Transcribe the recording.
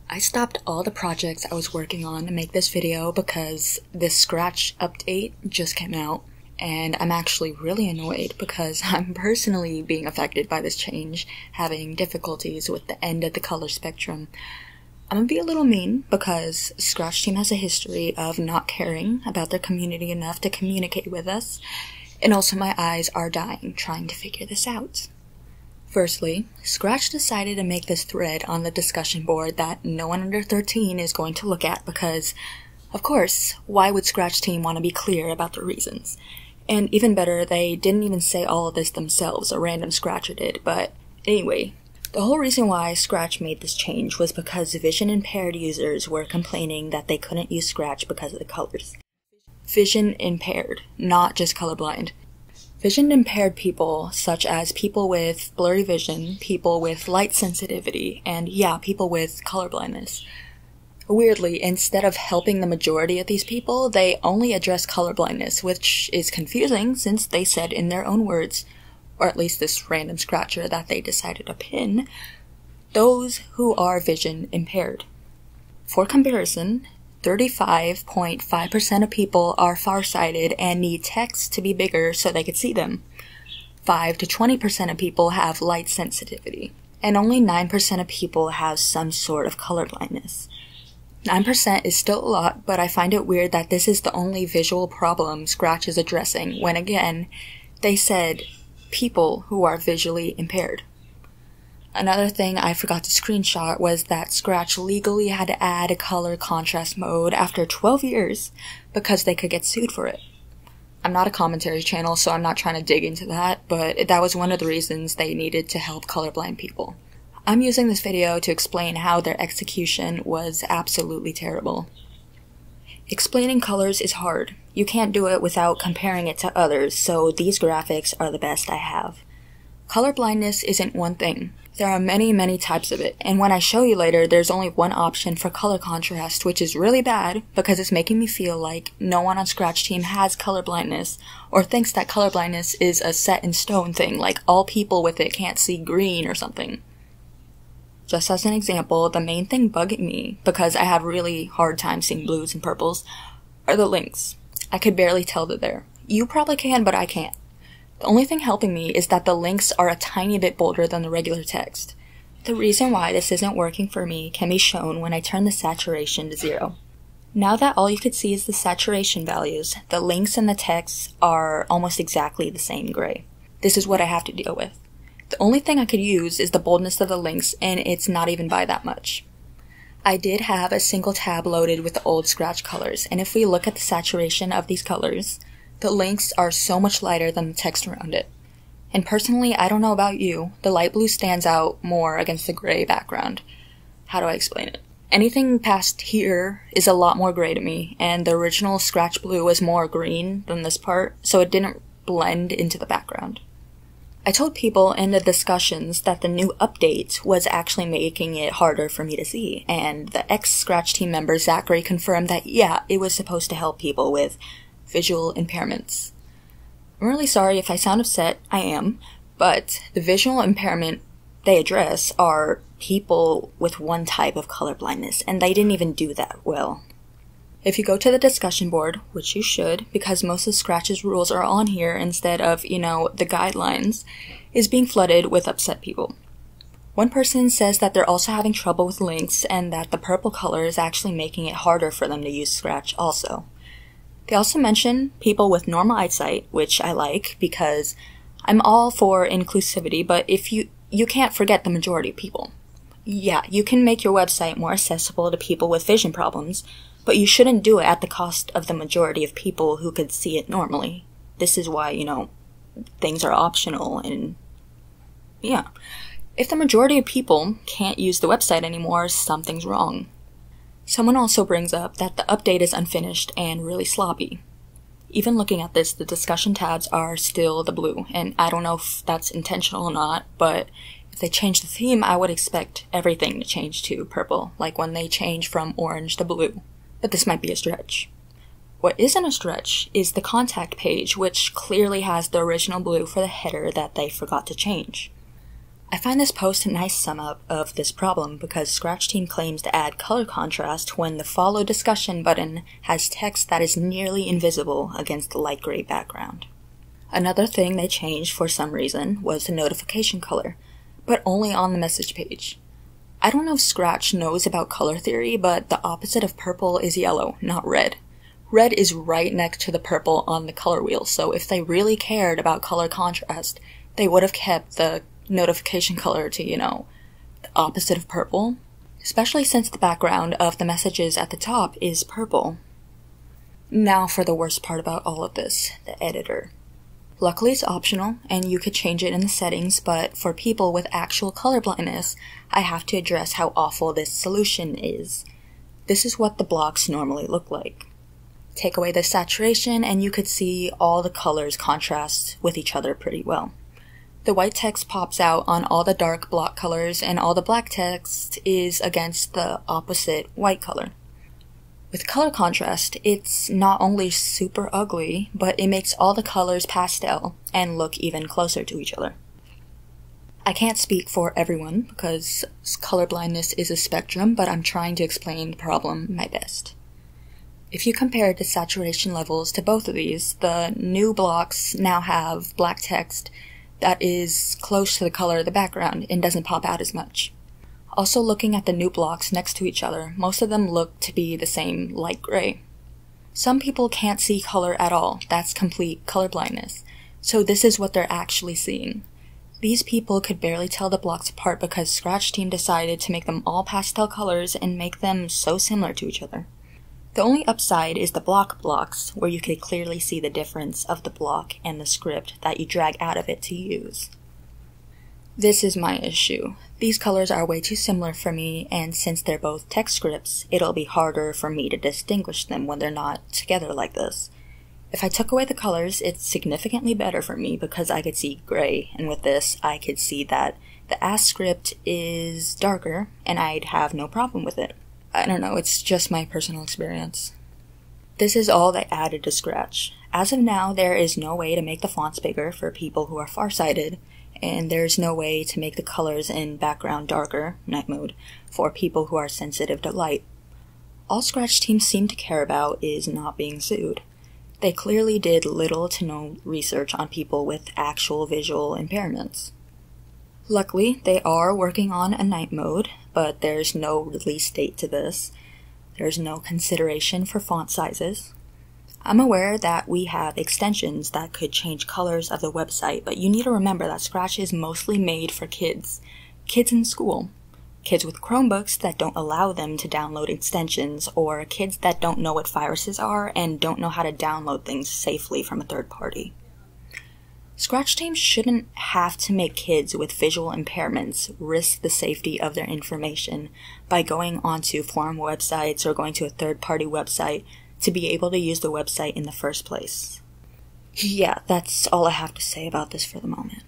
I stopped all the projects I was working on to make this video because this Scratch update just came out, and I'm actually really annoyed because I'm personally being affected by this change, having difficulties with the end of the color spectrum. I'm gonna be a little mean because Scratch Team has a history of not caring about their community enough to communicate with us, and also my eyes are dying trying to figure this out. Firstly, Scratch decided to make this thread on the discussion board that no one under 13 is going to look at because, of course, why would Scratch Team want to be clear about their reasons? And even better, they didn't even say all of this themselves, a random Scratcher did, but anyway. The whole reason why Scratch made this change was because vision-impaired users were complaining that they couldn't use Scratch because of the colors. Vision-impaired, not just colorblind. Vision-impaired people, such as people with blurry vision, people with light sensitivity, and people with colorblindness. Weirdly, instead of helping the majority of these people, they only address colorblindness, which is confusing since they said in their own words, or at least this random Scratcher that they decided to pin, those who are vision impaired. For comparison, 35.5% of people are farsighted and need text to be bigger so they could see them. 5 to 20% of people have light sensitivity, and only 9% of people have some sort of colorblindness. 9% is still a lot, but I find it weird that this is the only visual problem Scratch is addressing when, again, they said people who are visually impaired. Another thing I forgot to screenshot was that Scratch legally had to add a color contrast mode after 12 years because they could get sued for it. I'm not a commentary channel, so I'm not trying to dig into that, but that was one of the reasons they needed to help colorblind people. I'm using this video to explain how their execution was absolutely terrible. Explaining colors is hard. You can't do it without comparing it to others, so these graphics are the best I have. Colorblindness isn't one thing. There are many types of it, and when I show you later, there's only one option for color contrast, which is really bad because it's making me feel like no one on Scratch Team has colorblindness, or thinks that colorblindness is a set-in-stone thing, like all people with it can't see green or something. Just as an example, the main thing bugging me, because I have really hard time seeing blues and purples, are the links. I could barely tell they're there. You probably can, but I can't. The only thing helping me is that the links are a tiny bit bolder than the regular text. The reason why this isn't working for me can be shown when I turn the saturation to 0. Now that all you could see is the saturation values, the links and the text are almost exactly the same gray. This is what I have to deal with. The only thing I could use is the boldness of the links, and it's not even by that much. I did have a single tab loaded with the old Scratch colors, and if we look at the saturation of these colors, the links are so much lighter than the text around it. And personally, I don't know about you, the light blue stands out more against the gray background. How do I explain it? Anything past here is a lot more gray to me, and the original Scratch blue was more green than this part, so it didn't blend into the background. I told people in the discussions that the new update was actually making it harder for me to see, and the ex-Scratch Team member Zachary confirmed that it was supposed to help people with visual impairments. I'm really sorry if I sound upset, I am, but the visual impairment they address are people with one type of color blindness, and they didn't even do that well. If you go to the discussion board, which you should, because most of Scratch's rules are on here instead of, the guidelines, is being flooded with upset people. One person says that they're also having trouble with links and that the purple color is actually making it harder for them to use Scratch also. They also mention people with normal eyesight, which I like because I'm all for inclusivity, but if you can't forget the majority of people. Yeah, you can make your website more accessible to people with vision problems, but you shouldn't do it at the cost of the majority of people who could see it normally. This is why, things are optional and If the majority of people can't use the website anymore, something's wrong. Someone also brings up that the update is unfinished and really sloppy. Even looking at this, the discussion tabs are still the blue, and I don't know if that's intentional or not, but if they change the theme, I would expect everything to change to purple, like when they change from orange to blue. But this might be a stretch. What isn't a stretch is the contact page, which clearly has the original blue for the header that they forgot to change. I find this post a nice sum up of this problem because Scratch Team claims to add color contrast when the follow discussion button has text that is nearly invisible against the light gray background. Another thing they changed for some reason was the notification color, but only on the message page. I don't know if Scratch knows about color theory, but the opposite of purple is yellow, not red. Red is right next to the purple on the color wheel, so if they really cared about color contrast, they would have kept the notification color to, the opposite of purple, especially since the background of the messages at the top is purple. Now for the worst part about all of this, the editor. Luckily it's optional, and you could change it in the settings, but for people with actual color blindness, I have to address how awful this solution is. This is what the blocks normally look like. Take away the saturation, and you could see all the colors contrast with each other pretty well. The white text pops out on all the dark block colors, and all the black text is against the opposite white color. With color contrast, it's not only super ugly, but it makes all the colors pastel and look even closer to each other. I can't speak for everyone because colorblindness is a spectrum, but I'm trying to explain the problem my best. If you compare the saturation levels to both of these, the new blocks now have black text that is close to the color of the background and doesn't pop out as much. Also, looking at the new blocks next to each other, most of them look to be the same light gray. Some people can't see color at all, that's complete color blindness, so this is what they're actually seeing. These people could barely tell the blocks apart because Scratch Team decided to make them all pastel colors and make them so similar to each other. The only upside is the block blocks, where you could clearly see the difference of the block and the script that you drag out of it to use. This is my issue. These colors are way too similar for me, and since they're both text scripts, it'll be harder for me to distinguish them when they're not together like this. If I took away the colors, it's significantly better for me because I could see gray, and with this, I could see that the ASK script is darker, and I'd have no problem with it. I don't know, it's just my personal experience. This is all they added to Scratch. As of now, there is no way to make the fonts bigger for people who are farsighted, and there's no way to make the colors in background darker, night mode, for people who are sensitive to light. All Scratch Team seem to care about is not being sued. They clearly did little to no research on people with actual visual impairments. Luckily, they are working on a night mode, but there's no release date to this. There's no consideration for font sizes. I'm aware that we have extensions that could change colors of the website, but you need to remember that Scratch is mostly made for kids. Kids in school. Kids with Chromebooks that don't allow them to download extensions, or kids that don't know what viruses are and don't know how to download things safely from a third party. Scratch Team shouldn't have to make kids with visual impairments risk the safety of their information by going onto forum websites or going to a third-party website to be able to use the website in the first place. Yeah, that's all I have to say about this for the moment.